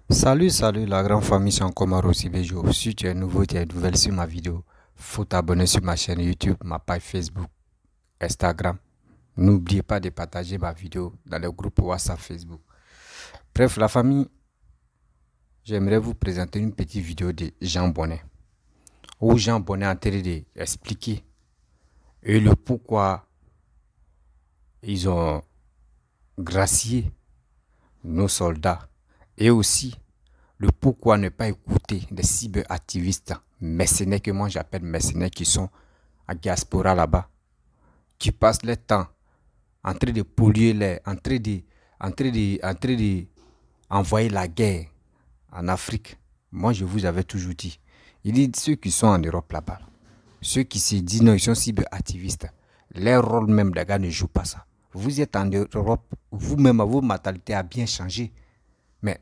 Salut la grande famille, c'est encore Maro Sibejo. Si tu es nouveau, tu es nouvelle sur ma vidéo, faut t'abonner sur ma chaîne YouTube, ma page Facebook, Instagram. N'oubliez pas de partager ma vidéo dans le groupe WhatsApp Facebook. Bref, la famille, j'aimerais vous présenter une petite vidéo de Jean Bonnet, où Jean Bonnet est en train d'expliquer et le pourquoi ils ont gracié nos soldats et aussi le pourquoi ne pas écouter les cyberactivistes mercenaires que moi j'appelle mercenaires qui sont à diaspora là-bas, qui passent leur temps en train de polluer l'air, en train de envoyer la guerre en Afrique. Moi je vous avais toujours dit, il dit ceux qui sont en Europe là-bas, ceux qui se disent non, ils sont cyberactivistes, leur rôle même les gars ne joue pas ça. Vous êtes en Europe, vous-même, votre mentalité a bien changé. Mais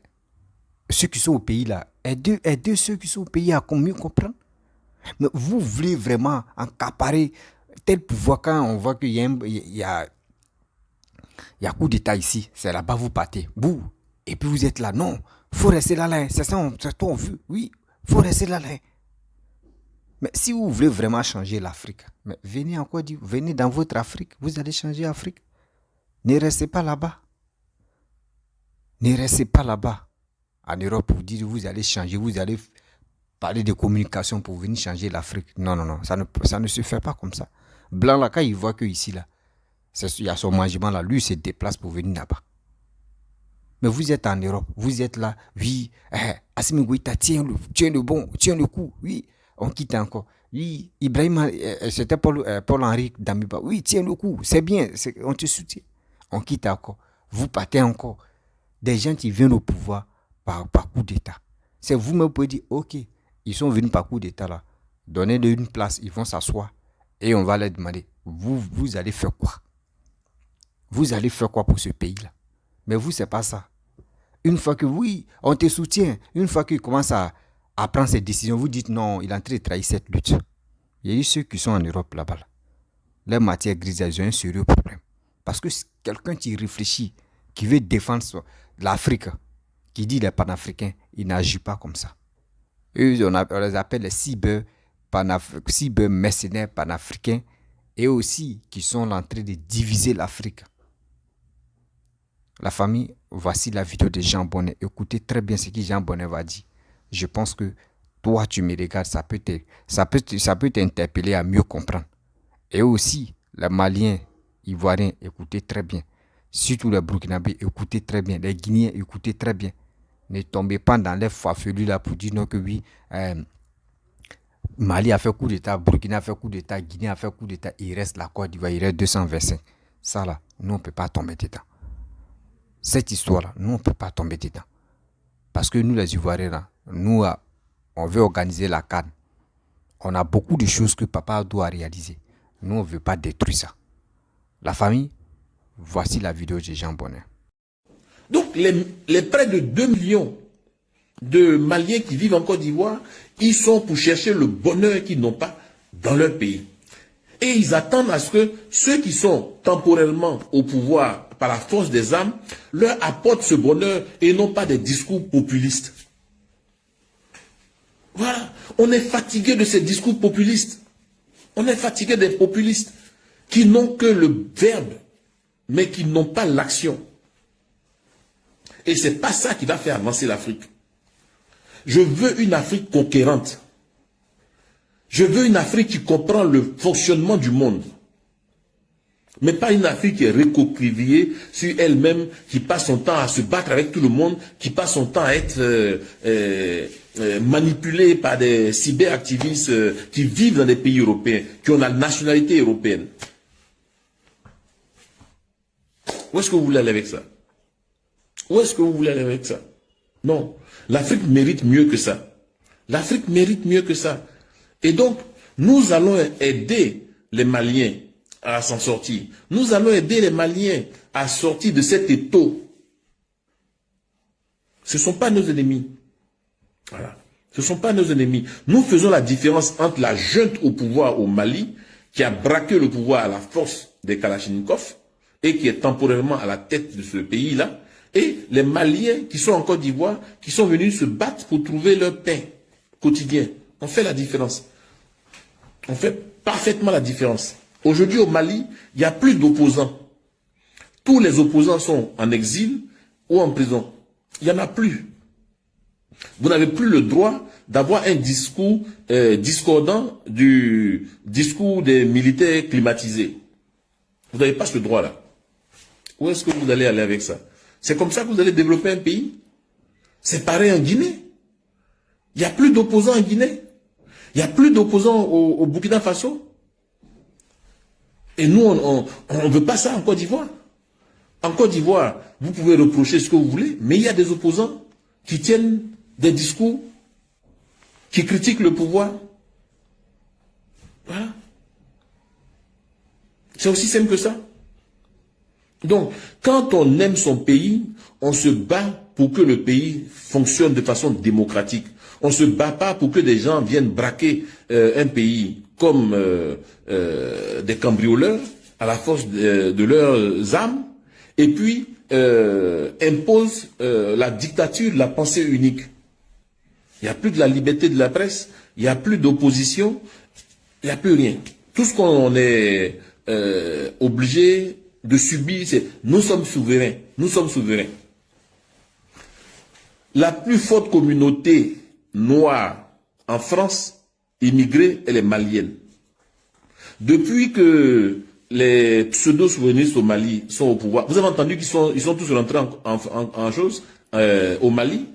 ceux qui sont au pays là, aidez ceux qui sont au pays à mieux comprendre. Mais vous voulez vraiment accaparer tel pouvoir quand on voit qu'il y a coup d'état ici, c'est là-bas vous partez. Vous, et puis vous êtes là, non, faut rester là, c'est ça, c'est on veut, oui, faut rester là. Mais si vous voulez vraiment changer l'Afrique, mais venez encore dire, venez dans votre Afrique, vous allez changer l'Afrique. Ne restez pas là-bas. Ne restez pas là-bas. En Europe, vous dites vous allez changer, vous allez parler de communication pour venir changer l'Afrique. Non, non, non, ça ne se fait pas comme ça. Blanc là, quand il voit que ici là, il y a son management là, lui il se déplace pour venir là-bas. Mais vous êtes en Europe, vous êtes là, oui, Assimi Goïta, tiens le bon, tiens le coup, oui, on quitte encore. Oui, Ibrahim, c'était Paul-Henri Damiba, oui, tiens le coup, c'est bien, on te soutient. On quitte encore, vous partez encore. Des gens qui viennent au pouvoir par coup d'État. C'est vous-même qui pouvez dire, ok, ils sont venus par coup d'État là, donnez-leur une place, ils vont s'asseoir et on va leur demander, vous allez faire quoi? Vous allez faire quoi pour ce pays-là? Mais vous, c'est pas ça. Une fois que oui, on te soutient, une fois qu'il commence à prendre ses décisions, vous dites non, il est en train de trahir cette lutte. Il y a eu ceux qui sont en Europe là-bas. Là. Les matières grises, ils ont un sérieux problème. Parce que quelqu'un qui réfléchit, qui veut défendre l'Afrique, qui dit les panafricains, il n'agit pas comme ça. Eux, on les appelle les cyber-mercenaires panafricains et aussi qui sont en train de diviser l'Afrique. La famille, voici la vidéo de Jean Bonnet. Écoutez très bien ce que Jean Bonnet va dire. Je pense que toi, tu me regardes, ça peut t'interpeller à mieux comprendre. Et aussi, les Maliens, Ivoiriens, écoutez très bien. Surtout les Burkinabés, écoutez très bien. Les Guinéens, écoutez très bien. Ne tombez pas dans les farfelus là pour dire non que oui, Mali a fait coup d'état, Burkina a fait coup d'état, Guinée a fait coup d'état, il reste la Côte d'Ivoire, il reste 225. Ça là, nous on ne peut pas tomber dedans. Cette histoire-là, nous, on ne peut pas tomber dedans. Parce que nous, les Ivoiriens, là, nous, on veut organiser la CAN. On a beaucoup de choses que papa doit réaliser. Nous, on ne veut pas détruire ça. La famille, voici la vidéo de Jean Bonnet. Donc, les près de 2 millions de Maliens qui vivent en Côte d'Ivoire, ils sont pour chercher le bonheur qu'ils n'ont pas dans leur pays. Et ils attendent à ce que ceux qui sont temporairement au pouvoir par la force des armes leur apportent ce bonheur et non pas des discours populistes. Voilà, on est fatigué de ces discours populistes. On est fatigué des populistes qui n'ont que le verbe, mais qui n'ont pas l'action. Et ce n'est pas ça qui va faire avancer l'Afrique. Je veux une Afrique conquérante. Je veux une Afrique qui comprend le fonctionnement du monde. Mais pas une Afrique qui est recroquevillée sur elle-même, qui passe son temps à se battre avec tout le monde, qui passe son temps à être manipulée par des cyberactivistes qui vivent dans des pays européens, qui ont la nationalité européenne. Où est-ce que vous voulez aller avec ça? Où est-ce que vous voulez aller avec ça? Non. L'Afrique mérite mieux que ça. L'Afrique mérite mieux que ça. Et donc, nous allons aider les Maliens à s'en sortir. Nous allons aider les Maliens à sortir de cet étau. Ce ne sont pas nos ennemis. Voilà. Ce ne sont pas nos ennemis. Nous faisons la différence entre la junte au pouvoir au Mali, qui a braqué le pouvoir à la force des Kalachnikov, et qui est temporairement à la tête de ce pays-là, et les Maliens qui sont en Côte d'Ivoire, qui sont venus se battre pour trouver leur pain quotidien. On fait la différence. On fait parfaitement la différence. Aujourd'hui au Mali, il n'y a plus d'opposants. Tous les opposants sont en exil ou en prison. Il n'y en a plus. Vous n'avez plus le droit d'avoir un discours discordant du discours des militaires climatisés. Vous n'avez pas ce droit-là. Où est-ce que vous allez aller avec ça? C'est comme ça que vous allez développer un pays? C'est pareil en Guinée. Il n'y a plus d'opposants en Guinée. Il n'y a plus d'opposants au Burkina Faso. Et nous, on ne veut pas ça en Côte d'Ivoire. En Côte d'Ivoire, vous pouvez reprocher ce que vous voulez, mais il y a des opposants qui tiennent des discours, qui critiquent le pouvoir. Voilà. C'est aussi simple que ça. Donc, quand on aime son pays, on se bat pour que le pays fonctionne de façon démocratique. On ne se bat pas pour que des gens viennent braquer un pays comme des cambrioleurs à la force de leurs armes et puis imposent la dictature de la pensée unique. Il n'y a plus de la liberté de la presse, il n'y a plus d'opposition, il n'y a plus rien. Tout ce qu'on est obligé de subir, c'est nous sommes souverains, nous sommes souverains. La plus forte communauté noire en France, immigrée, elle est malienne. Depuis que les pseudo-souverainistes au Mali sont au pouvoir, vous avez entendu qu'ils sont tous rentrés en chose au Mali?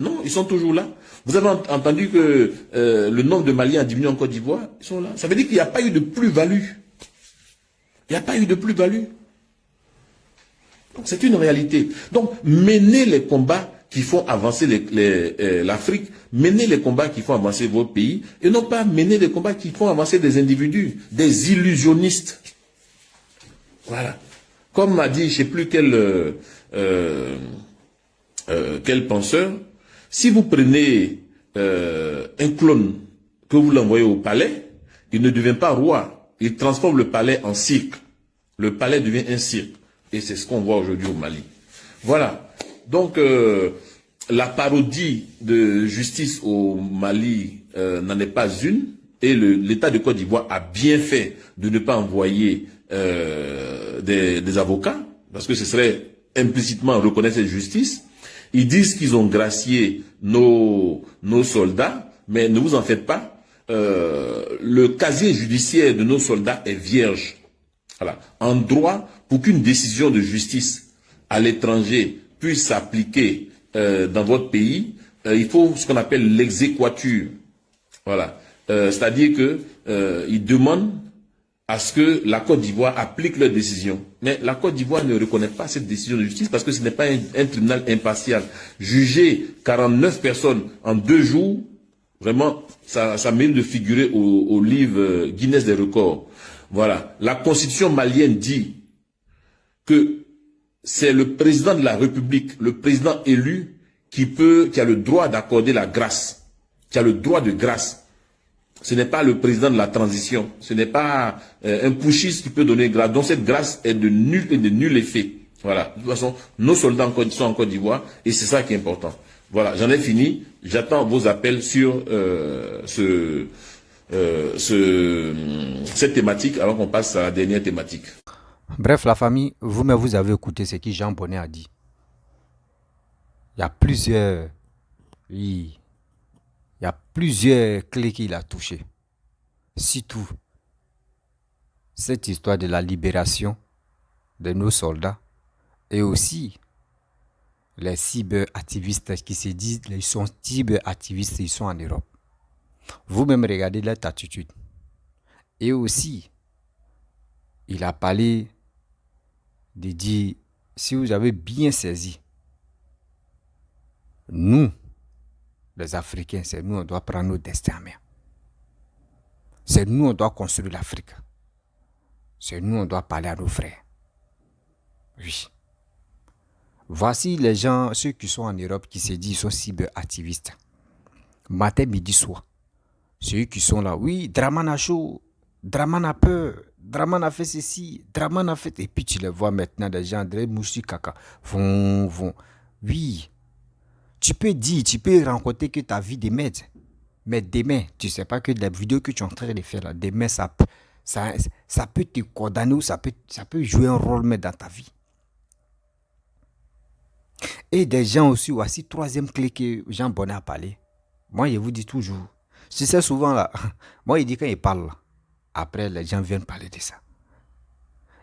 Non, ils sont toujours là. Vous avez entendu que le nombre de Maliens a diminué en Côte d'Ivoire? Ils sont là. Ça veut dire qu'il n'y a pas eu de plus-value. Il n'y a pas eu de plus-value. C'est une réalité. Donc, menez les combats qui font avancer l'Afrique, menez les combats qui font avancer votre pays, et non pas mener les combats qui font avancer des individus, des illusionnistes. Voilà. Comme m'a dit, je ne sais plus quel penseur, si vous prenez un clone, que vous l'envoyez au palais, il ne devient pas roi, il transforme le palais en cirque. Le palais devient un cirque. Et c'est ce qu'on voit aujourd'hui au Mali. Voilà. Donc, la parodie de justice au Mali n'en est pas une. Et l'État de Côte d'Ivoire a bien fait de ne pas envoyer des avocats, parce que ce serait implicitement reconnaître cette justice. Ils disent qu'ils ont gracié nos soldats, mais ne vous en faites pas. Le casier judiciaire de nos soldats est vierge. Voilà. En droit, pour qu'une décision de justice à l'étranger puisse s'appliquer dans votre pays, il faut ce qu'on appelle l'exéquatur. Voilà. C'est-à-dire que ils demandent à ce que la Côte d'Ivoire applique leur décision. Mais la Côte d'Ivoire ne reconnaît pas cette décision de justice parce que ce n'est pas un tribunal impartial. Juger 49 personnes en 2 jours, vraiment, ça mérite de figurer au livre Guinness des records. Voilà. La constitution malienne dit que c'est le président de la République, le président élu, qui a le droit d'accorder la grâce, qui a le droit de grâce. Ce n'est pas le président de la transition, ce n'est pas un putschiste qui peut donner grâce. Donc cette grâce est de nul effet. Voilà. De toute façon, nos soldats sont en Côte d'Ivoire et c'est ça qui est important. Voilà, j'en ai fini. J'attends vos appels sur cette thématique avant qu'on passe à la dernière thématique. Bref, la famille, vous-même, vous avez écouté ce que Jean Bonnet a dit. Il y a plusieurs... Oui. Il y a plusieurs clés qu'il a touchées. Surtout, cette histoire de la libération de nos soldats et aussi les cyberactivistes qui se disent qu'ils sont cyberactivistes, ils sont en Europe. Vous-même regardez leur attitude. Et aussi, il a parlé de dire, si vous avez bien saisi, nous, les Africains, c'est nous, on doit prendre nos destins en main. C'est nous, on doit construire l'Afrique. C'est nous, on doit parler à nos frères. Oui. Voici les gens, ceux qui sont en Europe, qui se disent qu'ils sont cyberactivistes. Matin, midi, soir. Ceux qui sont là, oui, Dramane a chaud, Dramane a peur, Draman a fait ceci, Draman a fait... Et puis tu les vois maintenant, des gens, des mouchis caca, vont. Oui, tu peux dire, tu peux rencontrer que ta vie de merde. Mais demain, tu ne sais pas que la vidéo que tu es en train de faire là, demain, ça peut te condamner ou ça peut jouer un rôle mais dans ta vie. Et des gens aussi, voici troisième clé que Jean Bonnet a parlé. Moi, je vous dis toujours, je sais souvent là, moi, il dit quand il parle là, après les gens viennent parler de ça.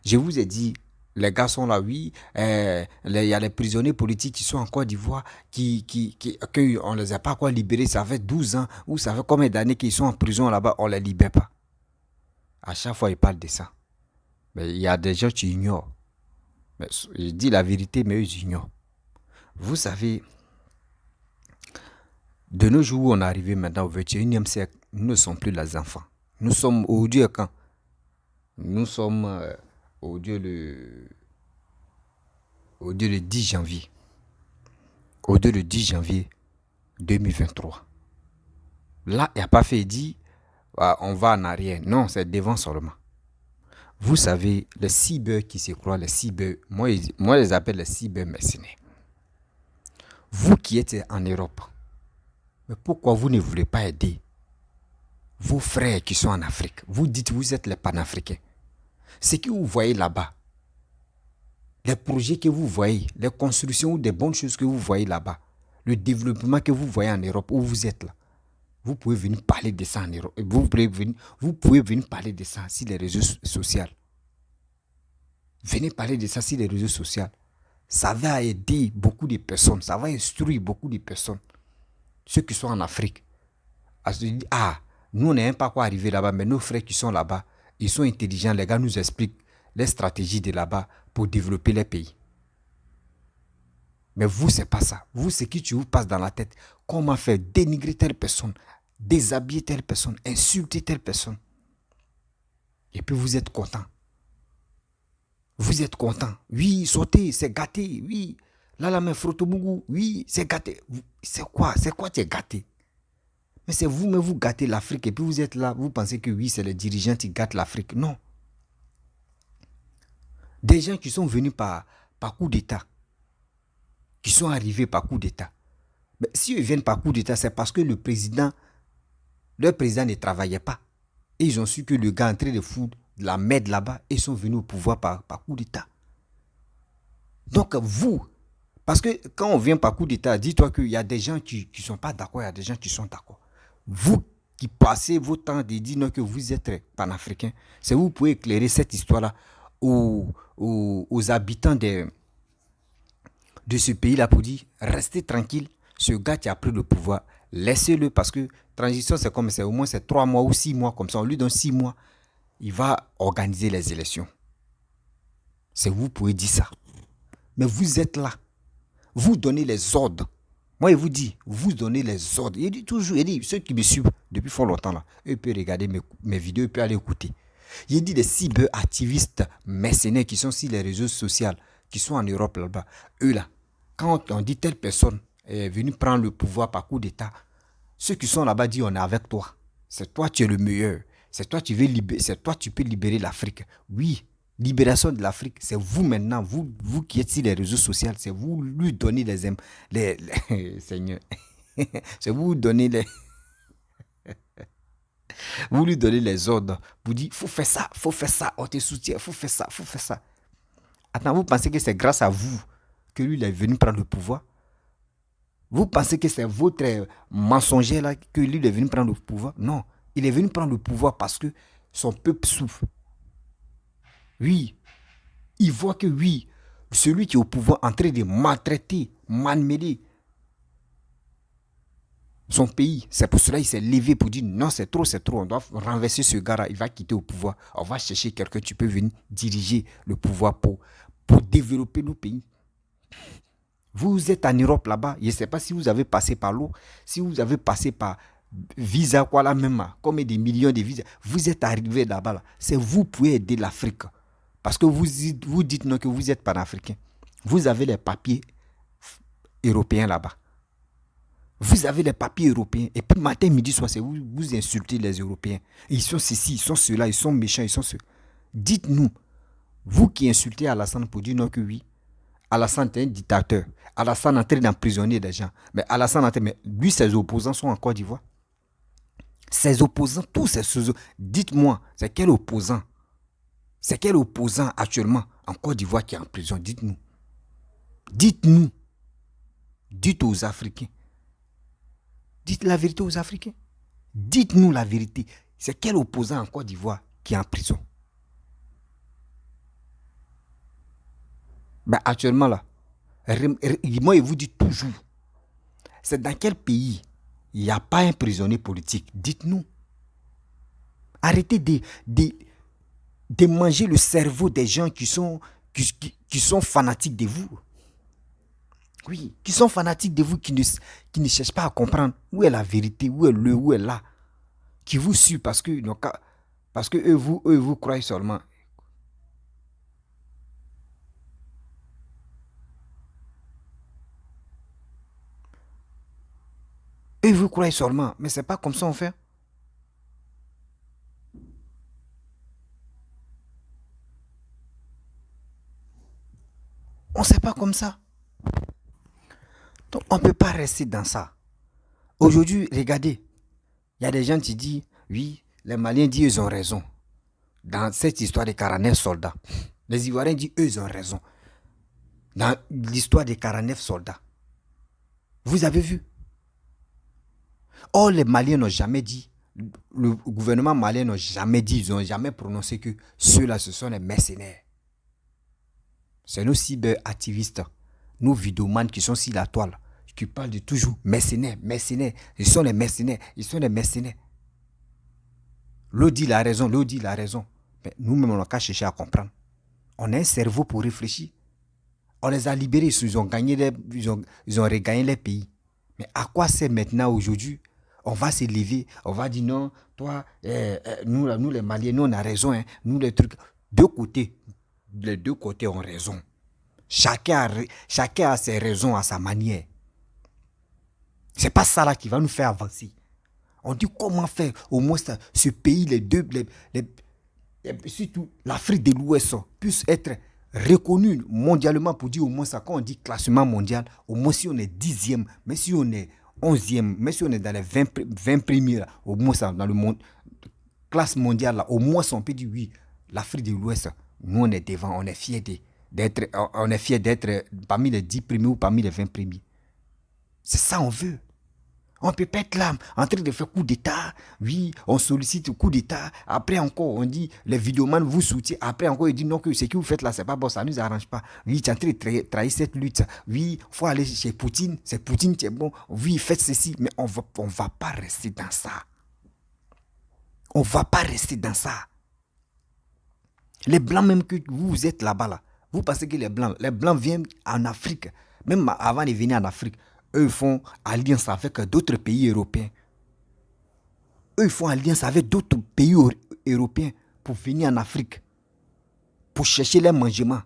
Je vous ai dit, les gars sont là, oui, il y a les prisonniers politiques qui sont en Côte d'Ivoire, on ne les a pas encore libérés, ça fait 12 ans, ou ça fait combien d'années qu'ils sont en prison là-bas, on ne les libère pas. À chaque fois, ils parlent de ça. Mais il y a des gens qui ignorent. Mais je dis la vérité, mais eux, ils ignorent. Vous savez, de nos jours où on est arrivé maintenant au 21e siècle, nous ne sommes plus les enfants. Nous sommes aujourd'hui quand nous sommes aujourd'hui le 10 janvier. Aujourd'hui le 10 janvier 2023. Là, il n'y a pas fait dit, on va en arrière. Non, c'est devant seulement. Vous savez, les cyber qui se croient, les cyber, moi je les appelle les cyber mercenaires. Vous qui êtes en Europe, mais pourquoi vous ne voulez pas aider vos frères qui sont en Afrique? Vous dites que vous êtes les panafricains. Ce que vous voyez là-bas, les projets que vous voyez, les constructions ou des bonnes choses que vous voyez là-bas, le développement que vous voyez en Europe, où vous êtes là, vous pouvez venir parler de ça en Europe. Vous pouvez venir parler de ça sur les réseaux sociaux. Venez parler de ça sur les réseaux sociaux. Ça va aider beaucoup de personnes. Ça va instruire beaucoup de personnes. Ceux qui sont en Afrique. À se dire, nous on n'est même pas quoi arriver là-bas, mais nos frères qui sont là-bas, ils sont intelligents. Les gars nous expliquent les stratégies de là-bas pour développer les pays. Mais vous, c'est pas ça. Vous, ce qui vous passe dans la tête, comment faire dénigrer telle personne, déshabiller telle personne, insulter telle personne. Et puis vous êtes content. Vous êtes content. Oui, sauter, c'est gâté. Oui, là, la main frotomougou. Oui, c'est gâté. C'est quoi tu es gâté? Mais c'est vous, mais vous gâtez l'Afrique. Et puis vous êtes là, vous pensez que oui, c'est les dirigeants qui gâtent l'Afrique. Non. Des gens qui sont venus par coup d'État, qui sont arrivés par coup d'État. Mais si ils viennent par coup d'État, c'est parce que leur président ne travaillait pas. Et ils ont su que le gars est en train de foutre de la merde là-bas et ils sont venus au pouvoir par coup d'État. Donc vous, parce que quand on vient par coup d'État, dis-toi qu'il y a des gens qui ne sont pas d'accord, il y a des gens qui sont d'accord. Vous qui passez votre temps de dire que vous êtes panafricain, c'est vous pouvez éclairer cette histoire-là aux habitants de ce pays-là pour dire, restez tranquille, ce gars qui a pris le pouvoir, laissez-le parce que transition c'est comme c'est au moins c'est 3 mois ou 6 mois comme ça, on lui donne 6 mois, il va organiser les élections. C'est vous pouvez dire ça. Mais vous êtes là, vous donnez les ordres. Moi je vous dis, vous donnez les ordres. Il dit toujours, ceux qui me suivent depuis fort longtemps là, eux peuvent regarder mes vidéos, ils peuvent aller écouter. Il dit des cyber-activistes mercenaires qui sont sur les réseaux sociaux, qui sont en Europe là-bas. Eux là, quand on dit telle personne est venue prendre le pouvoir par coup d'État, ceux qui sont là-bas disent on est avec toi. C'est toi qui es le meilleur. C'est toi qui peux libérer l'Afrique. Oui, libération de l'Afrique, c'est vous maintenant, vous qui êtes sur les réseaux sociaux, c'est vous lui donnez les Seigneur. C'est vous donner vous lui donnez les ordres. Vous dites, faut faire ça, on te soutient, faut faire ça. Attends, vous pensez que c'est grâce à vous que lui il est venu prendre le pouvoir? Vous pensez que c'est votre mensonger là que lui il est venu prendre le pouvoir? Non, il est venu prendre le pouvoir parce que son peuple souffre. Oui, il voit que oui, celui qui est au pouvoir en train de maltraiter, malmener son pays. C'est pour cela qu'il s'est levé pour dire non, c'est trop, on doit renverser ce gars-là, il va quitter au pouvoir. On va chercher quelqu'un qui peut venir diriger le pouvoir pour développer nos pays. Vous êtes en Europe là-bas, je ne sais pas si vous avez passé par l'eau, si vous avez passé par visa, quoi là même, comme des millions de visas, vous êtes arrivé là-bas, là. C'est vous qui pouvez aider l'Afrique. Parce que vous dites non que vous êtes panafricain. Vous avez les papiers européens là-bas. Vous avez les papiers européens. Et puis matin, midi, soir, c'est vous insultez les Européens. Ils sont ceci, ils sont cela, ils sont méchants, ils sont ceux. Dites-nous, vous qui insultez Alassane pour dire non que oui, Alassane est un dictateur. Alassane est en train d'emprisonner des gens. Mais Alassane, mais lui, ses opposants sont en Côte d'Ivoire. Ses opposants, tous ces dites-moi, c'est quel opposant? C'est quel opposant actuellement en Côte d'Ivoire qui est en prison? Dites-nous. Dites-nous. Dites aux Africains. Dites la vérité aux Africains. Dites-nous la vérité. C'est quel opposant en Côte d'Ivoire qui est en prison? Ben actuellement là, moi je vous dis toujours, c'est dans quel pays il n'y a pas un prisonnier politique? Dites-nous. Arrêtez de manger le cerveau des gens qui sont fanatiques de vous. Oui, qui sont fanatiques de vous, qui ne cherchent pas à comprendre où est la vérité, où est là. Qui vous suivent parce que eux vous croient seulement. Eux vous croient seulement, mais c'est pas comme ça on fait. On sait pas comme ça. Donc on ne peut pas rester dans ça. Aujourd'hui, regardez, il y a des gens qui disent, oui, les Maliens disent ils ont raison. Dans cette histoire des 49 soldats. Les Ivoiriens disent eux ils ont raison. Dans l'histoire des 49 soldats. Vous avez vu? Or, les Maliens n'ont jamais dit, le gouvernement malien n'a jamais dit, ils n'ont jamais prononcé que ceux-là, ce sont les mercenaires. C'est nos cyberactivistes, nos vidéomans qui sont sur la toile, qui parlent de toujours mercenaires, mercenaires. Ils sont les mercenaires, ils sont les mercenaires. L'autre dit la raison, l'autre dit la raison. Mais nous-mêmes, on n'a qu'à chercher à comprendre. On a un cerveau pour réfléchir. On les a libérés, ils ont regagné les pays. Mais à quoi c'est maintenant, aujourd'hui? On va se lever, on va dire non, toi, nous les Maliens, nous on a raison, hein, nous les trucs. Les deux côtés ont raison. Chacun a ses raisons à sa manière. C'est pas ça là qui va nous faire avancer. On dit comment faire au moins ce pays, surtout l'Afrique de l'Ouest, puisse être reconnu mondialement pour dire au moins ça. Quand on dit classement mondial, au moins si on est 10e, mais si on est 11e, mais si on est dans les 20 premiers, là, au moins ça, dans le monde, classe mondiale, là, au moins on peut dire oui, l'Afrique de l'Ouest, nous on est devant, on est fiers d'être parmi les 10 premiers ou parmi les 20 premiers. C'est ça on veut. On peut pas être là en train de faire coup d'état. Oui, on sollicite coup d'état. Après encore, on dit, les vidéomans vous soutiennent. Après encore, ils disent non, que ce que vous faites là, c'est pas bon, ça ne nous arrange pas. Oui, tu es en train de trahir cette lutte. Oui, il faut aller chez Poutine. C'est Poutine qui est bon. Oui, faites ceci. Mais on va pas rester dans ça. On va pas rester dans ça. Les Blancs, même que vous êtes là-bas, là, vous pensez que les Blancs viennent en Afrique. Même avant de venir en Afrique, eux font alliance avec d'autres pays européens. Eux font alliance avec d'autres pays européens pour venir en Afrique. Pour chercher les mangements.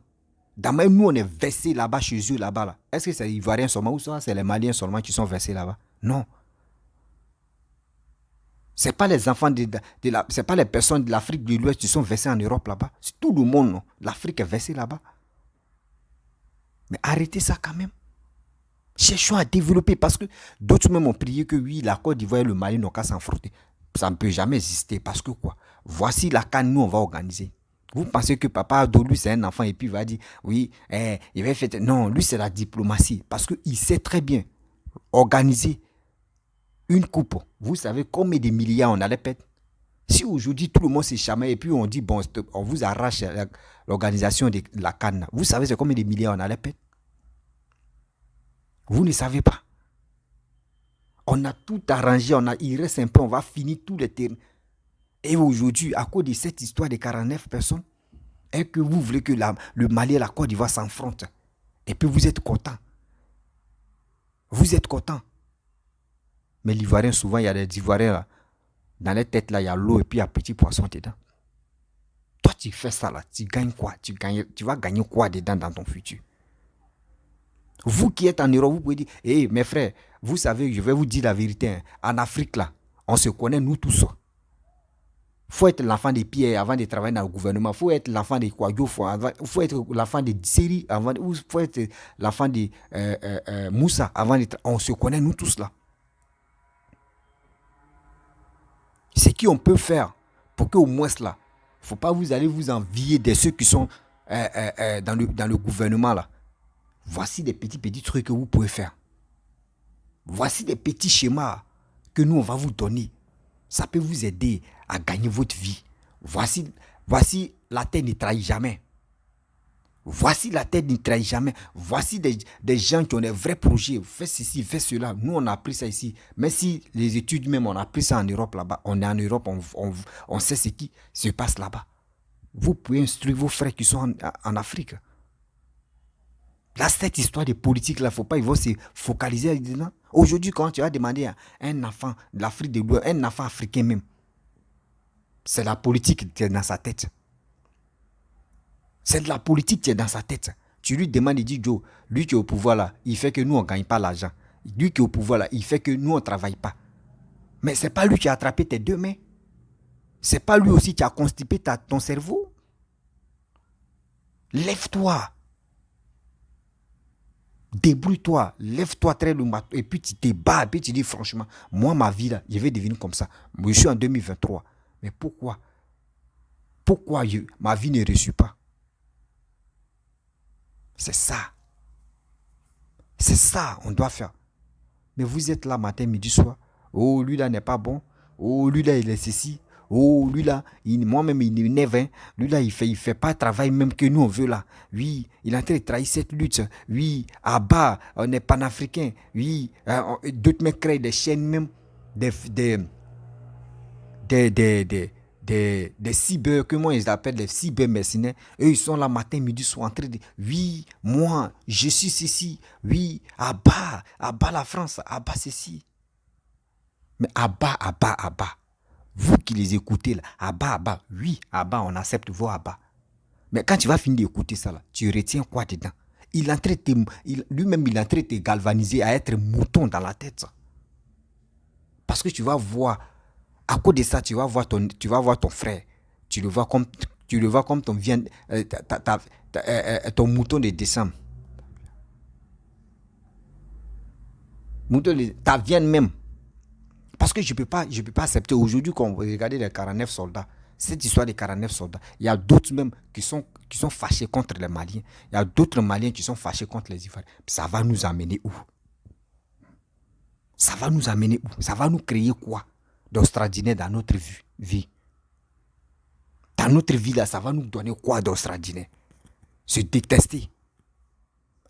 D'abord, nous, on est versés là-bas, chez eux, là-bas. Là. Est-ce que c'est les Ivoiriens seulement ou ça, c'est les Maliens seulement qui sont versés là-bas? Non. Ce n'est pas les enfants c'est pas les personnes de l'Afrique de l'Ouest qui sont versées en Europe là-bas. C'est tout le monde, non? L'Afrique est versée là-bas. Mais arrêtez ça quand même. Cherchons à développer parce que d'autres même ont prié que oui, la Côte d'Ivoire et le Mali n'ont qu'à s'affronter. Ça ne peut jamais exister parce que quoi? Voici la CAN, nous on va organiser. Vous pensez que Papa Ado, lui c'est un enfant et puis il va dire oui, il va faire. Non, lui c'est la diplomatie parce qu'il sait très bien organiser une coupe. Vous savez combien de milliards on allait perdre? Si aujourd'hui tout le monde s'est chamaillé et puis on dit bon, on vous arrache l'organisation de la CAN, vous savez c'est combien de milliards on allait perdre? Vous ne savez pas. On a tout arrangé, il reste un peu, on va finir tous les terrains. Et aujourd'hui, à cause de cette histoire de 49 personnes, est que vous voulez que le Mali et la Côte d'Ivoire s'affrontent. Et puis vous êtes content. Vous êtes content. Mais l'Ivoirien, souvent, il y a des Ivoiriens là. Dans les têtes là, il y a l'eau et puis il y a petit poisson dedans. Toi, tu fais ça là, tu gagnes quoi? Tu vas gagner quoi dedans dans ton futur? Vous qui êtes en Europe, vous pouvez dire, hé, mes frères, vous savez, je vais vous dire la vérité. Hein, en Afrique, là, on se connaît, nous tous. Il faut être l'enfant de Pierre avant de travailler dans le gouvernement. Il faut être l'enfant de Kouadio. Il faut être l'enfant de Seri avant. Il faut être l'enfant de Moussa avant de travailler. On se connaît, nous tous là. Ce qu'on peut faire pour qu'au moins là, il ne faut pas vous aller vous envier de ceux qui sont dans le gouvernement là. Voici des petits trucs que vous pouvez faire. Voici des petits schémas que nous on va vous donner. Ça peut vous aider à gagner votre vie. Voici la terre ne trahit jamais. Voici la terre ne trahit jamais. Voici des gens qui ont des vrais projets. Fais ceci, fais cela. Nous, on a appris ça ici. Mais si les études même, on a appris ça en Europe là-bas. On est en Europe, on sait ce qui se passe là-bas. Vous pouvez instruire vos frères qui sont en Afrique. Là, cette histoire de politique, il ne faut pas, ils vont se focaliser là-dedans. Aujourd'hui, quand tu vas demander à un enfant de l'Afrique de l'Ouest, un enfant africain même, c'est la politique qui est dans sa tête. C'est de la politique qui est dans sa tête. Tu lui demandes, il dit, Joe, lui qui est au pouvoir là, il fait que nous, on ne gagne pas l'argent. Lui qui est au pouvoir là, il fait que nous, on ne travaille pas. Mais ce n'est pas lui qui a attrapé tes deux mains. Ce n'est pas lui aussi qui a constipé ton cerveau. Lève-toi. Débrouille-toi, lève-toi très le matin et puis tu te bats et puis tu dis franchement, moi ma vie là, je vais devenir comme ça. Moi, je suis en 2023. Mais pourquoi ma vie ne reçut pas? C'est ça. C'est ça on doit faire. Mais vous êtes là matin, midi, soir. Oh, lui là n'est pas bon. Oh, lui là il est ceci. Oh, lui là, moi-même il est neuf. Hein. Lui là, il fait pas le travail même que nous on veut là. Oui, il est en train de trahir cette lutte. Oui, à bas, on est panafricain. Oui, d'autres mecs créent des chaînes même, des cyber, comment ils appellent les cyber-mercenaires. Eux, ils sont là matin, midi, sont en train de... Oui, moi, je suis ceci. Oui, à bas la France, à bas ceci. Mais à bas. Vous qui les écoutez là, Abba, oui, Abba, on accepte vos Abba. Mais quand tu vas finir d'écouter ça là, tu retiens quoi dedans? Lui-même, il est en train de te galvaniser à être mouton dans la tête. Parce que tu vas voir, à cause de ça, tu vas voir ton frère. Tu le vois comme ton ton mouton de décembre. Ta viande même. Parce que je ne peux pas accepter aujourd'hui qu'on regarde les 49 soldats. Cette histoire des 49 soldats. Il y a d'autres même qui sont fâchés contre les Maliens. Il y a d'autres Maliens qui sont fâchés contre les Ivoiriens. Ça va nous amener où? Ça va nous amener où? Ça va nous créer quoi d'extraordinaire dans notre vie? Dans notre vie là, ça va nous donner quoi d'extraordinaire? Se détester.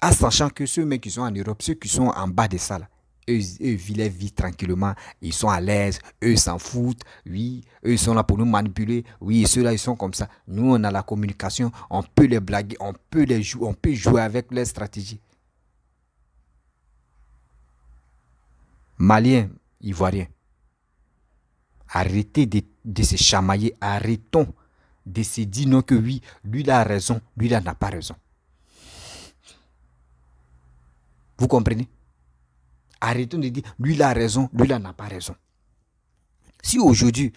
En sachant que ceux qui sont en Europe, ceux qui sont en bas de ça là, eux vivent leur vie tranquillement, ils sont à l'aise, eux s'en foutent, oui, eux sont là pour nous manipuler, oui, ceux-là ils sont comme ça. Nous on a la communication, on peut les blaguer, on peut jouer avec leur stratégie. Maliens, Ivoiriens, arrêtez de se chamailler, arrêtons de se dire non que oui, lui il a raison, lui il n'a pas raison. Vous comprenez? Arrêtons de dire, lui il a raison, lui il n'a pas raison. Si aujourd'hui,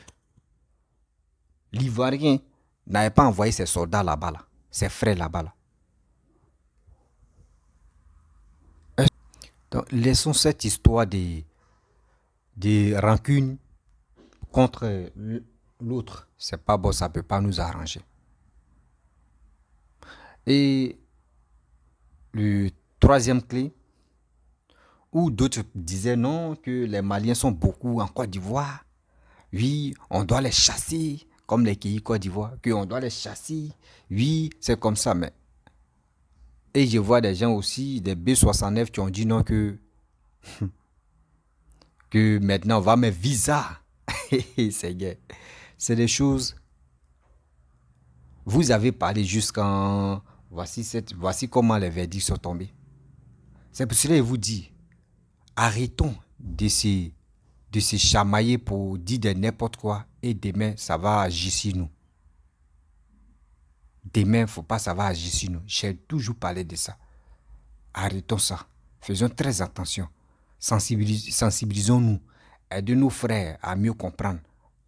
l'Ivoirien n'avait pas envoyé ses soldats là-bas, là, ses frères là-bas, là. Donc, laissons cette histoire de rancune contre l'autre. C'est pas bon, ça ne peut pas nous arranger. Et le troisième clé, où d'autres disaient non, que les Maliens sont beaucoup en Côte d'Ivoire. Oui, on doit les chasser, comme les pays Côte d'Ivoire, qu'on doit les chasser. Oui, c'est comme ça, mais... Et je vois des gens aussi, des B69 qui ont dit non que maintenant on va mettre visa. C'est des choses... Vous avez parlé jusqu'en... Voici comment les verdicts sont tombés. C'est pour cela que je vous dis, arrêtons de se chamailler pour dire de n'importe quoi et demain, ça va agir sur nous. Demain, il ne faut pas, ça va agir sur nous. J'ai toujours parlé de ça. Arrêtons ça. Faisons très attention. Sensibilisons-nous. Aidons nos frères à mieux comprendre.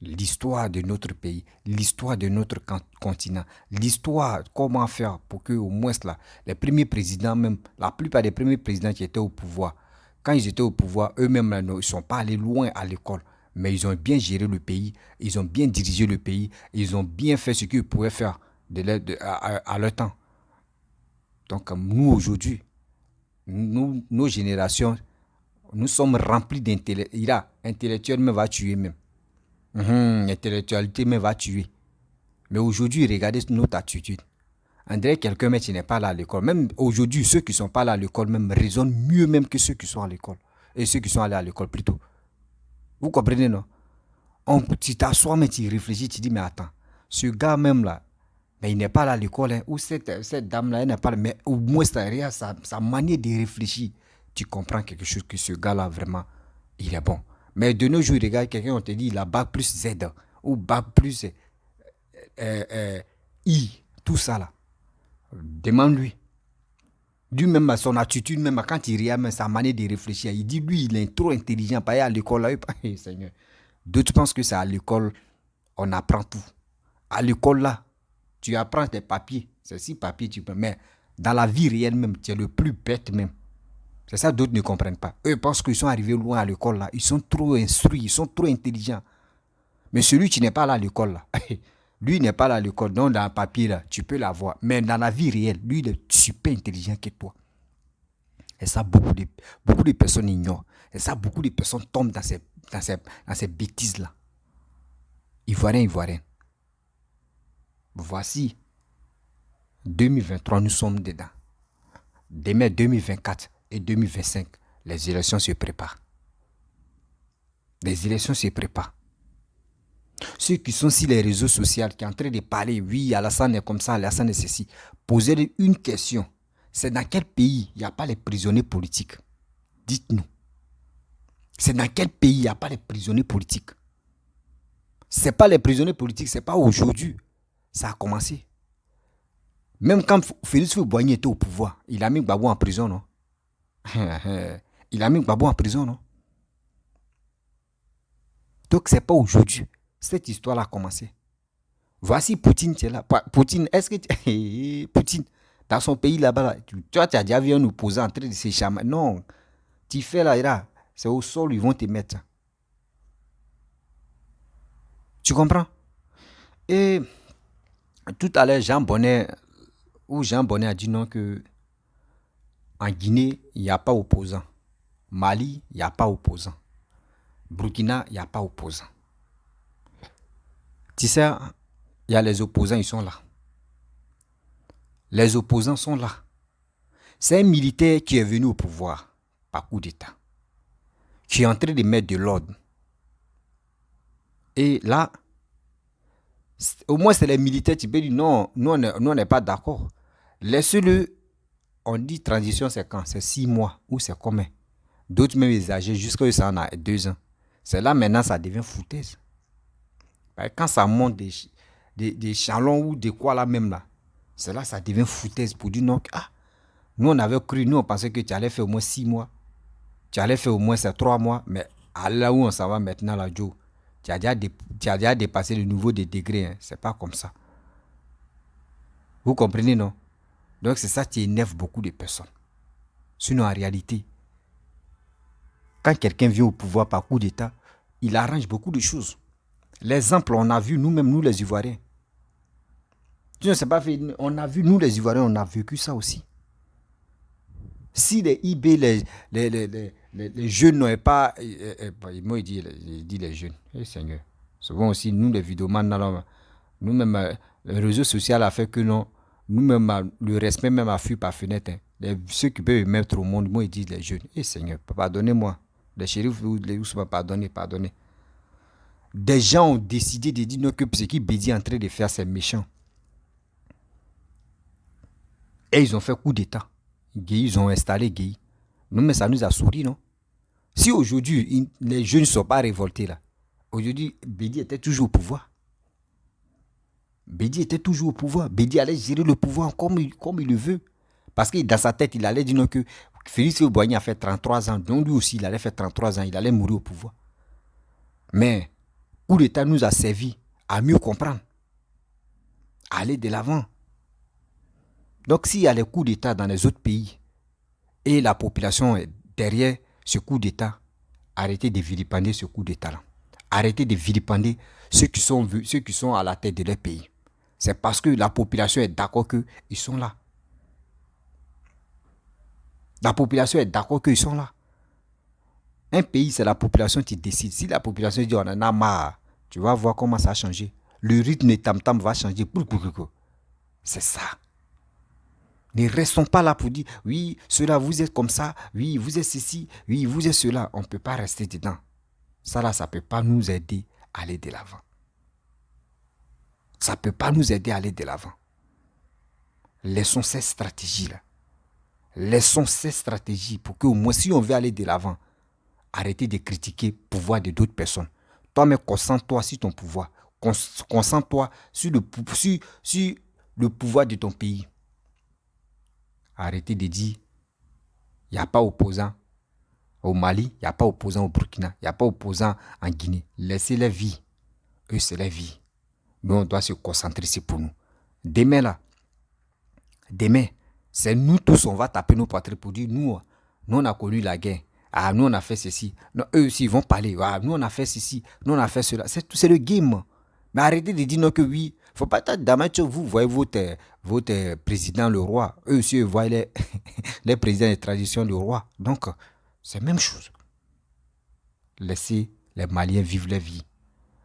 l'histoire de notre pays, l'histoire de notre continent, l'histoire, comment faire pour que au moins là, les premiers présidents même, la plupart des premiers présidents qui étaient au pouvoir, quand ils étaient au pouvoir, eux-mêmes, là, ils ne sont pas allés loin à l'école, mais ils ont bien géré le pays, ils ont bien dirigé le pays, ils ont bien fait ce qu'ils pouvaient faire à leur temps. Donc nous aujourd'hui, nos générations, nous sommes remplis d'intellectuels. Intellectuel me va tuer même. Intellectualité me va tuer. Mais aujourd'hui, regardez notre attitude. On dirait quelqu'un mais qui n'est pas là à l'école. Même aujourd'hui, ceux qui ne sont pas là à l'école même raisonnent mieux même que ceux qui sont à l'école. Et ceux qui sont allés à l'école plutôt. Vous comprenez, non? Tu t'assois, mais tu réfléchis, tu dis, mais attends, ce gars même là, mais il n'est pas là à l'école, hein, ou cette dame-là, elle n'est pas là, mais au moins, sa manière de réfléchir, tu comprends quelque chose que ce gars-là, vraiment, il est bon. Mais de nos jours, regarde, quelqu'un, on te dit, il a bac plus Z, ou bac plus I, tout ça là. Demande-lui. Lui-même, à son attitude, même quand il regarde sa manière de réfléchir, il dit, lui, il est trop intelligent, pas à l'école, là, Seigneur. D'autres pensent que c'est à l'école, on apprend tout. À l'école, là, tu apprends tes papiers. C'est si papiers tu peux. Mais dans la vie réelle même, tu es le plus bête même. C'est ça, d'autres ne comprennent pas. Eux pensent qu'ils sont arrivés loin à l'école, là. Ils sont trop instruits, ils sont trop intelligents. Mais celui qui n'est pas là à l'école, là, lui n'est pas là à l'école. Donc, dans le papier, là, tu peux l'avoir. Mais dans la vie réelle, lui, il est super intelligent que toi. Et ça, beaucoup de personnes ignorent. Et ça, beaucoup de personnes tombent dans ces bêtises-là. Ivoirien. Voici, 2023, nous sommes dedans. Demain, 2024 et 2025, les élections se préparent. Les élections se préparent. Ceux qui sont sur les réseaux sociaux, qui sont en train de parler, oui, Alassane est comme ça, Alassane est ceci, posez une question. C'est dans quel pays il n'y a pas les prisonniers politiques? Dites-nous. C'est dans quel pays il n'y a pas les prisonniers politiques? Ce n'est pas les prisonniers politiques, ce n'est pas aujourd'hui. Ça a commencé. Même quand Félix Houphouët-Boigny était au pouvoir, il a mis Gbagbo en prison, non? Il a mis Gbagbo en prison, non? Donc, ce n'est pas aujourd'hui. Cette histoire-là a commencé. Voici Poutine, tu es là. Poutine, est-ce que Poutine, dans son pays là-bas, là, toi, tu as déjà vu un opposant en train de se chamailler. Non. Tu fais là, c'est au sol, ils vont te mettre. Tu comprends? Et tout à l'heure, Jean Bonnet a dit non que en Guinée, il n'y a pas opposant. Mali, il n'y a pas opposant. Burkina, il n'y a pas opposant. Tu sais, il y a les opposants, ils sont là. Les opposants sont là. C'est un militaire qui est venu au pouvoir par coup d'État, qui est en train de mettre de l'ordre. Et là, au moins c'est les militaires qui disent non, nous on n'est pas d'accord. Laissez-le, on dit transition c'est quand? C'est 6 mois ou c'est combien? D'autres même exagèrent jusqu'à ça en a 2 ans. C'est là maintenant ça devient foutaise. Quand ça monte des chalons ou des quoi là même là, c'est là ça devient foutaise pour dire non. Nous on avait cru, nous on pensait que tu allais faire au moins 6 mois. Tu allais faire au moins 3 mois, mais à là où on s'en va maintenant là, Joe, tu as déjà dépassé le niveau des degrés. Hein. C'est pas comme ça. Vous comprenez, non? Donc c'est ça qui énerve beaucoup de personnes. Sinon en réalité, quand quelqu'un vient au pouvoir par coup d'État, il arrange beaucoup de choses. L'exemple, on a vu nous-mêmes, nous les Ivoiriens. Tu ne sais pas, on a vu, nous les Ivoiriens, on a vécu ça aussi. Si les IB, les jeunes n'avaient pas... moi, il dit les jeunes. Seigneur. Souvent aussi, nous les vidéomans, nous-mêmes, le réseau social a fait que non, nous-mêmes, le respect même a fui par fenêtre. Hein. Ceux qui peuvent mettre au monde, moi, ils disent les jeunes. Seigneur, pardonnez-moi. Les shérifs, les Ousmane, pardonnez. Des gens ont décidé de dire non, que ce qui Bédi est en train de faire, c'est méchant. Et ils ont fait coup d'État. Ils ont installé Guy. Non, mais ça nous a souri, non? Si aujourd'hui, les jeunes ne sont pas révoltés là, aujourd'hui, Bédi était toujours au pouvoir. Bédi allait gérer le pouvoir comme il le veut. Parce que dans sa tête, il allait dire non, que Félix Houphouët-Boigny a fait 33 ans. Donc lui aussi, il allait faire 33 ans. Il allait mourir au pouvoir. Mais coup d'État nous a servi à mieux comprendre, à aller de l'avant. Donc s'il y a les coups d'État dans les autres pays et la population est derrière ce coup d'État, arrêtez de vilipender ce coup d'État-là. Arrêtez de vilipender ceux qui sont à la tête de leur pays. C'est parce que la population est d'accord qu'ils sont là. La population est d'accord qu'ils sont là. Un pays, c'est la population qui décide. Si la population dit on en a marre, tu vas voir comment ça a changé. Le rythme de tam-tam va changer. C'est ça. Ne restons pas là pour dire, oui, cela, vous êtes comme ça, oui, vous êtes ceci, oui, vous êtes cela. On ne peut pas rester dedans. Ça là, ça ne peut pas nous aider à aller de l'avant. Ça ne peut pas nous aider à aller de l'avant. Laissons ces stratégies-là. Laissons ces stratégies pour que, au moins, si on veut aller de l'avant, arrêtez de critiquer le pouvoir de d'autres personnes. Toi-même, concentre-toi sur ton pouvoir. Concentre-toi sur le pouvoir de ton pays. Arrêtez de dire, il n'y a pas opposant au Mali, il n'y a pas opposant au Burkina, il n'y a pas opposant en Guinée. Laissez-les vivre. Eux, c'est la vie. Mais on doit se concentrer sur pour nous. Demain, c'est nous tous, on va taper nos poitrines pour dire, nous, on a connu la guerre. Ah, nous, on a fait ceci. Non, eux aussi, ils vont parler. Ah, nous, on a fait ceci. Nous, on a fait cela. C'est le game. Mais arrêtez de dire non que oui. Il ne faut pas être demain que vous voyez votre président, le roi. Eux aussi, ils voient les présidents de tradition du roi. Donc, c'est la même chose. Laissez les Maliens vivre leur vie.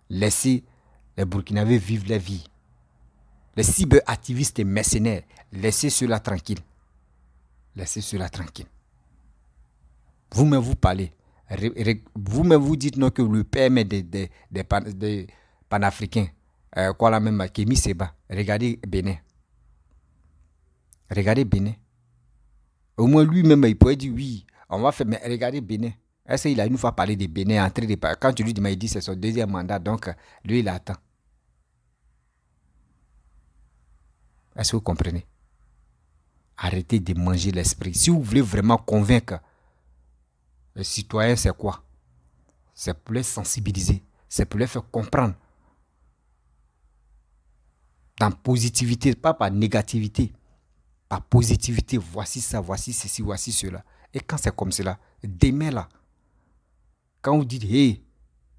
Laissez les Burkinabés vivre leur vie. Les cyberactivistes et mercenaires, laissez cela tranquille. Laissez cela tranquille. Vous-même vous parlez. Vous-même vous dites non que le PM des panafricains, quoi la même, Kémy Seba. Regardez Bénin. Regardez Bénin. Au moins lui-même, il pourrait dire oui, on va faire, mais regardez Bénin. Est-ce qu'il a une fois parlé de Bénin en train de parler? Quand tu lui dis, il dit c'est son deuxième mandat, donc lui il attend. Est-ce que vous comprenez? Arrêtez de manger l'esprit. Si vous voulez vraiment convaincre les citoyens, c'est quoi? C'est pour les sensibiliser. C'est pour les faire comprendre. Dans positivité, pas par négativité. Par positivité, voici ça, voici ceci, voici cela. Et quand c'est comme cela, demain là, quand vous dites, hey,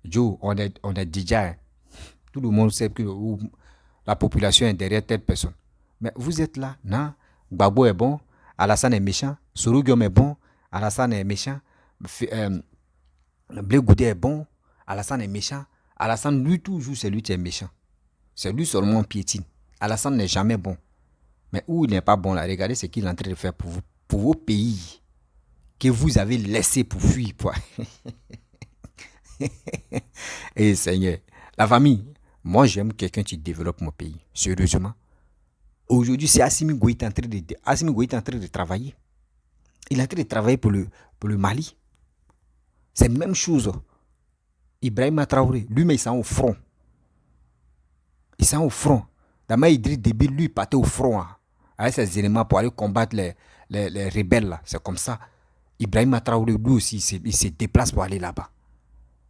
Joe, on est déjà, hein, tout le monde sait que la population est derrière telle personne. Mais vous êtes là, non, Gbagbo est bon, Alassane est méchant, Soroguiom est bon, Alassane est méchant, Blé Goudé est bon, Alassane est méchant. Alassane, lui, toujours, c'est lui qui est méchant. C'est lui seulement piétine. Alassane n'est jamais bon. Mais où il n'est pas bon là, regardez ce qu'il est en train de faire pour vous, pour vos pays que vous avez laissé pour fuir. Et Seigneur, la famille, moi j'aime quelqu'un qui développe mon pays, sérieusement. Aujourd'hui, c'est Assimi Goïta en train de travailler. Il est en train de travailler pour le Mali. C'est la même chose. Ibrahima Traoré, lui-même, il s'en au front. Il s'en au front. Dama Idriss Déby, lui, il partait au front. Hein, avec ses éléments pour aller combattre les rebelles. Là. C'est comme ça. Ibrahima Traoré, lui aussi, il se déplace pour aller là-bas.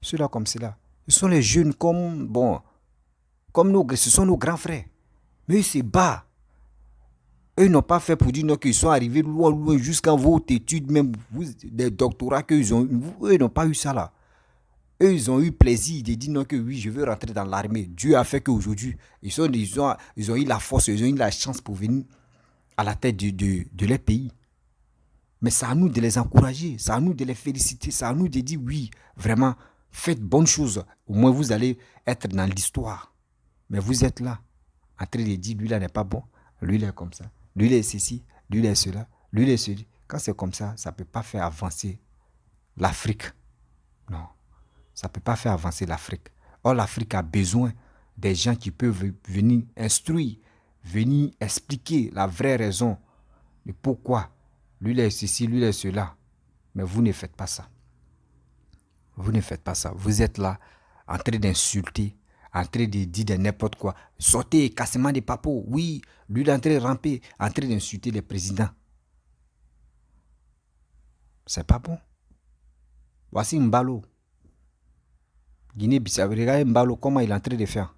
Ceux-là comme cela. Ce sont les jeunes comme ce sont nos grands frères. Mais ils se battent. Eux n'ont pas fait pour dire qu'ils sont arrivés loin jusqu'à votre étude, même des doctorats qu'ils ont eu. Eux n'ont pas eu ça là. Eux, ils ont eu plaisir de dire non que oui, je veux rentrer dans l'armée. Dieu a fait qu'aujourd'hui, ils ont eu la force, ils ont eu la chance pour venir à la tête de leur pays. Mais c'est à nous de les encourager, c'est à nous de les féliciter, c'est à nous de dire oui, vraiment, faites bonnes choses. Au moins, vous allez être dans l'histoire. Mais vous êtes là, en train de dire, lui là n'est pas bon, lui il est comme ça, lui il est ceci, lui il est cela, lui il est ceci. Quand c'est comme ça ne peut pas faire avancer l'Afrique. Non. Ça ne peut pas faire avancer l'Afrique. Or, l'Afrique a besoin des gens qui peuvent venir instruire, venir expliquer la vraie raison de pourquoi lui il est ceci, lui il est cela. Mais vous ne faites pas ça. Vous ne faites pas ça. Vous êtes là en train d'insulter, en train de dire de n'importe quoi. Sortez, cassement des papos. Oui, lui il est en train de ramper, en train d'insulter les présidents. C'est pas bon. Voici Mbalo. Guinée-Bissau. Regardez Mbalo, comment il est en train de faire.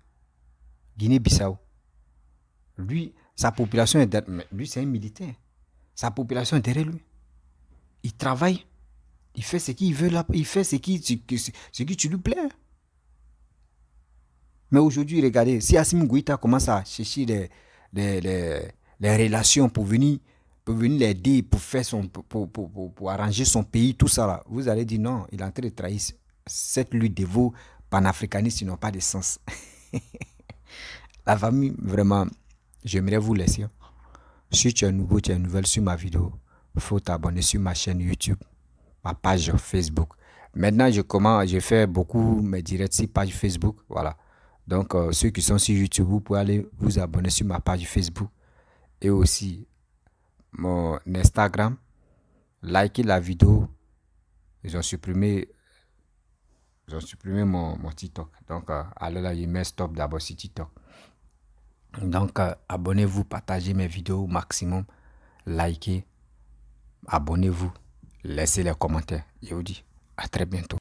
Guinée-Bissau. Lui, sa population est derrière lui. C'est un militaire. Sa population est derrière lui. Il travaille. Il fait ce qu'il veut là. Il fait ce qui tu lui plaît. Mais aujourd'hui, regardez, si Assimi Goïta commence à chercher les relations pour venir l'aider, pour faire pour arranger son pays, tout ça là, vous allez dire non, il est en train de trahir cette lutte de vos panafricanistes qui n'ont pas de sens. La famille, vraiment, j'aimerais vous laisser. Si tu es nouveau, tu es nouvelle sur ma vidéo, il faut t'abonner sur ma chaîne YouTube, ma page Facebook. Maintenant, je fais beaucoup mes directs sur page Facebook, voilà. Donc, ceux qui sont sur YouTube, vous pouvez aller vous abonner sur ma page Facebook et aussi mon Instagram. Likez la vidéo. Ils ont supprimé mon TikTok. Donc, allez là, ils mettent stop d'abord sur TikTok. Donc, abonnez-vous, partagez mes vidéos au maximum. Likez, abonnez-vous, laissez les commentaires. Je vous dis à très bientôt.